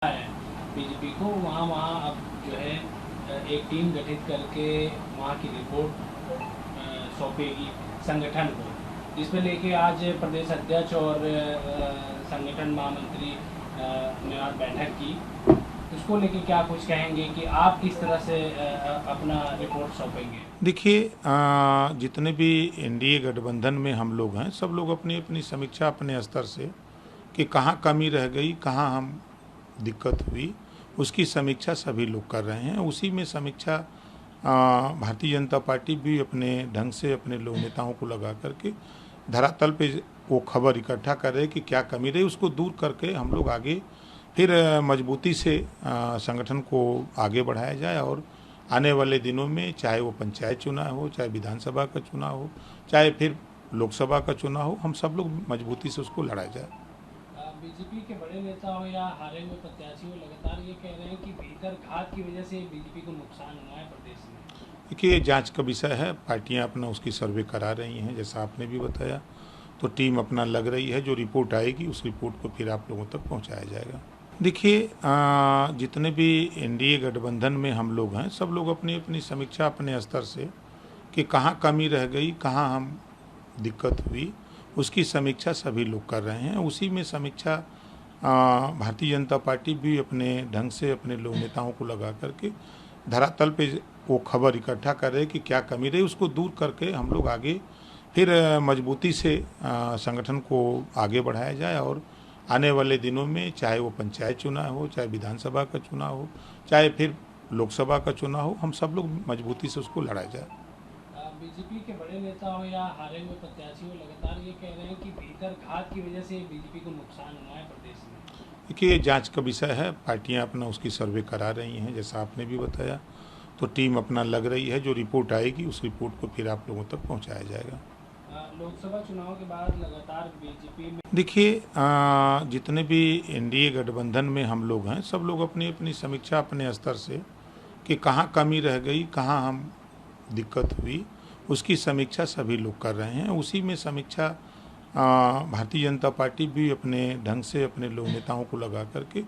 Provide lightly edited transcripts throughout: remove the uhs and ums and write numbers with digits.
है बीजेपी को वहाँ वहाँ अब जो है एक टीम गठित करके वहाँ की रिपोर्ट सौंपेगी संगठन को। इस पर लेके आज प्रदेश अध्यक्ष और संगठन महामंत्री ने आज बैठक की। उसको लेके क्या कुछ कहेंगे कि आप किस तरह से अपना रिपोर्ट सौंपेंगे? देखिए, जितने भी एनडीए गठबंधन में हम लोग हैं, सब लोग अपनी अपनी समीक्षा अपने स्तर से कि कहाँ कमी रह गई, कहाँ हम दिक्कत हुई, उसकी समीक्षा सभी लोग कर रहे हैं। उसी में समीक्षा भारतीय जनता पार्टी भी अपने ढंग से अपने लोग नेताओं को लगा करके धरातल पे वो खबर इकट्ठा कर रहे हैं कि क्या कमी रही, उसको दूर करके हम लोग आगे फिर मजबूती से संगठन को आगे बढ़ाया जाए। और आने वाले दिनों में चाहे वो पंचायत चुनाव हो, चाहे विधानसभा का चुनाव हो, चाहे फिर लोकसभा का चुनाव हो, हम सब लोग मजबूती से उसको लड़ाया जाए। बीजेपी के बड़े नेता हो या हारे हुए प्रत्याशी हो, लगातार ये कह रहे हैं कि भीतर घात की वजह से बीजेपी को नुकसान हुआ है प्रदेश में। देखिए, जांच का विषय है, पार्टियां अपना उसकी सर्वे करा रही हैं, जैसा आपने भी बताया, तो टीम अपना लग रही है। जो रिपोर्ट आएगी उस रिपोर्ट को फिर आप लोगों तक पहुंचाया जाएगा। देखिए, जितने भी एनडीए गठबंधन में हम लोग हैं, सब लोग अपनी अपनी समीक्षा अपने स्तर से कि कहाँ कमी रह गई, कहाँ हम दिक्कत हुई, उसकी समीक्षा सभी लोग कर रहे हैं। उसी में समीक्षा भारतीय जनता पार्टी भी अपने ढंग से अपने लोग नेताओं को लगा करके धरातल पे वो खबर इकट्ठा कर रहे हैं कि क्या कमी रही, उसको दूर करके हम लोग आगे फिर मजबूती से संगठन को आगे बढ़ाया जाए। और आने वाले दिनों में चाहे वो पंचायत चुनाव हो, चाहे विधानसभा का चुनाव हो, चाहे फिर लोकसभा का चुनाव हो, हम सब लोग मजबूती से उसको लड़ाया जाए। बीजेपी के बड़े नेता हो या हारे हुए प्रत्याशी हो, लगातार ये कह रहे हैं कि भीतर घात की वजह से बीजेपी को नुकसान हुआ है प्रदेश में। देखिए, जांच का विषय है, पार्टियां अपना उसकी सर्वे करा रही हैं, जैसा आपने भी बताया, तो टीम अपना लग रही है। जो रिपोर्ट आएगी उस रिपोर्ट को फिर आप लोगों तक पहुंचाया जाएगा। लोकसभा चुनाव के बाद लगातार बीजेपी में देखिए, जितने भी एनडीए गठबंधन में हम लोग हैं, सब लोग अपनी अपनी समीक्षा अपने स्तर से कि कहाँ कमी रह गई, कहाँ हम दिक्कत हुई, उसकी समीक्षा सभी लोग कर रहे हैं। उसी में समीक्षा भारतीय जनता पार्टी भी अपने ढंग से अपने लोग नेताओं को लगा करके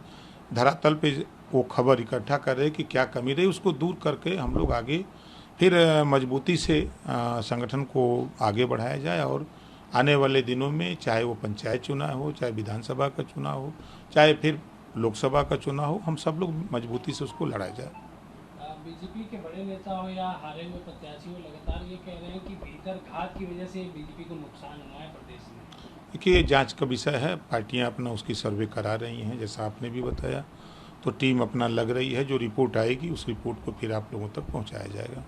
धरातल पे वो खबर इकट्ठा कर रहे हैं कि क्या कमी रही, उसको दूर करके हम लोग आगे फिर मजबूती से संगठन को आगे बढ़ाया जाए। और आने वाले दिनों में चाहे वो पंचायत चुनाव हो, चाहे विधानसभा का चुनाव हो, चाहे फिर लोकसभा का चुनाव हो, हम सब लोग मजबूती से उसको लड़ाया जाए। बीजेपी के बड़े नेता हो या हारे हुए प्रत्याशी हो, लगातार ये कह रहे हैं कि भीतर घात की वजह से बीजेपी को नुकसान हुआ है प्रदेश में। देखिए, जांच का विषय है, पार्टियां अपना उसकी सर्वे करा रही हैं, जैसा आपने भी बताया, तो टीम अपना लग रही है। जो रिपोर्ट आएगी उस रिपोर्ट को फिर आप लोगों तक पहुंचाया जाएगा।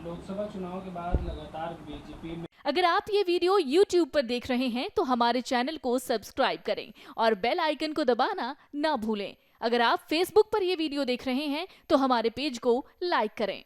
लोकसभा चुनाव के बाद लगातार बीजेपी में। अगर आप ये वीडियो YouTube पर देख रहे हैं तो हमारे चैनल को सब्सक्राइब करें और बेल आइकन को दबाना ना भूलें। अगर आप Facebook पर ये वीडियो देख रहे हैं तो हमारे पेज को लाइक करें।